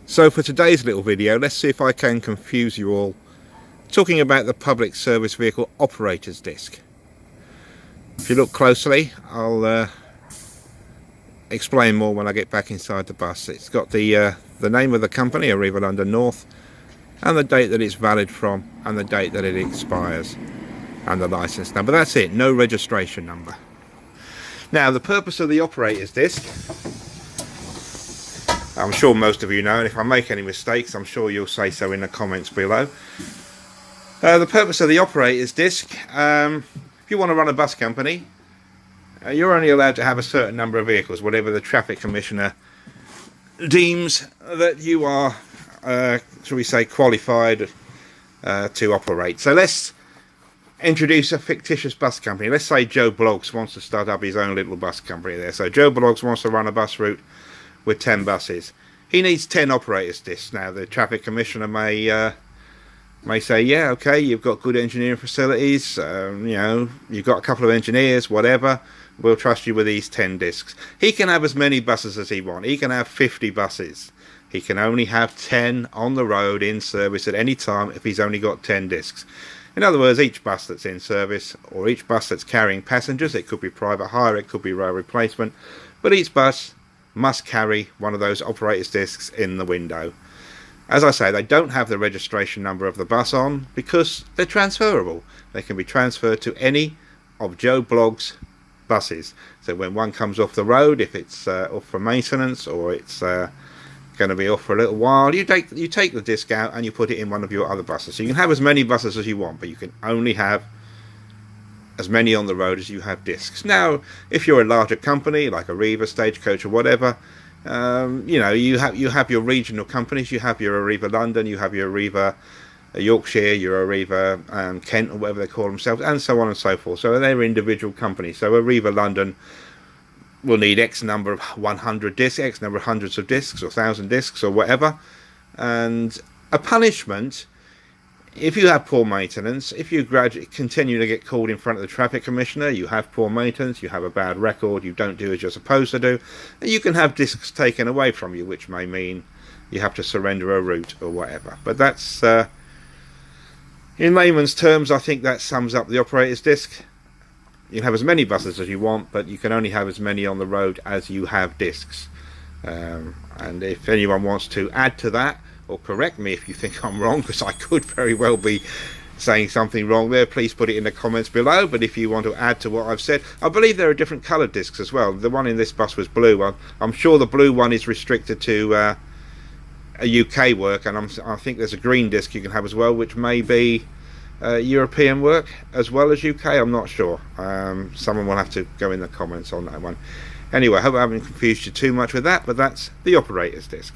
So for today's little video, let's see if I can confuse you all, talking about the Public Service Vehicle Operator's Disc. If you look closely, I'll explain more when I get back inside the bus. It's got the name of the company, Arriva London North, and the date that it's valid from, and the date that it expires, and the license number. That's it, no registration number. Now, the purpose of the operator's disc, I'm sure most of you know, and if I make any mistakes, I'm sure you'll say so in the comments below. The purpose of the operator's disc, if you want to run a bus company, you're only allowed to have a certain number of vehicles, whatever the traffic commissioner deems that you are, shall we say, qualified to operate. So let's introduce a fictitious bus company. Let's say Joe Bloggs wants to start up his own little bus company there. So Joe Bloggs wants to run a bus route with 10 buses. He needs 10 operators discs. Now the traffic commissioner may say, yeah, okay, you've got good engineering facilities, you know, you've got a couple of engineers, whatever, we'll trust you with these 10 discs. He can have as many buses as he wants. He can have 50 buses. He can only have 10 on the road in service at any time if he's only got 10 discs. In other words, each bus that's in service, or each bus that's carrying passengers, it could be private hire, it could be rail replacement, but each bus must carry one of those operators discs in the window. As I say, they don't have the registration number of the bus on because they're transferable. They can be transferred to any of Joe Bloggs' buses. So when one comes off the road, if it's off for maintenance or it's going to be off for a little while, you take the disc out and you put it in one of your other buses. So you can have as many buses as you want, but you can only have as many on the road as you have discs. Now, if you're a larger company like Arriva, Stagecoach, or whatever, you know, you have your regional companies. You have your Arriva London, you have your Arriva Yorkshire, your Arriva Kent, or whatever they call themselves, and so on and so forth. So they're individual companies. So Arriva London will need X number of 100 discs, X number of hundreds of discs, or 1,000 discs, or whatever. And a punishment, if you have poor maintenance, if you continue to get called in front of the traffic commissioner, you have poor maintenance, you have a bad record, you don't do as you're supposed to do, and you can have discs taken away from you, which may mean you have to surrender a route or whatever. But that's, in layman's terms, I think that sums up the operator's disc. You can have as many buses as you want, but you can only have as many on the road as you have discs. And if anyone wants to add to that, or correct me if you think I'm wrong, because I could very well be saying something wrong there, please put it in the comments below. But if you want to add to what I've said, I believe there are different coloured discs as well. The one in this bus was blue. I'm sure the blue one is restricted to a UK work, and I think there's a green disc you can have as well, which may be European work as well as UK. I'm not sure. Someone will have to go in the comments on that one. Anyway, I hope I haven't confused you too much with that, but that's the operator's disc.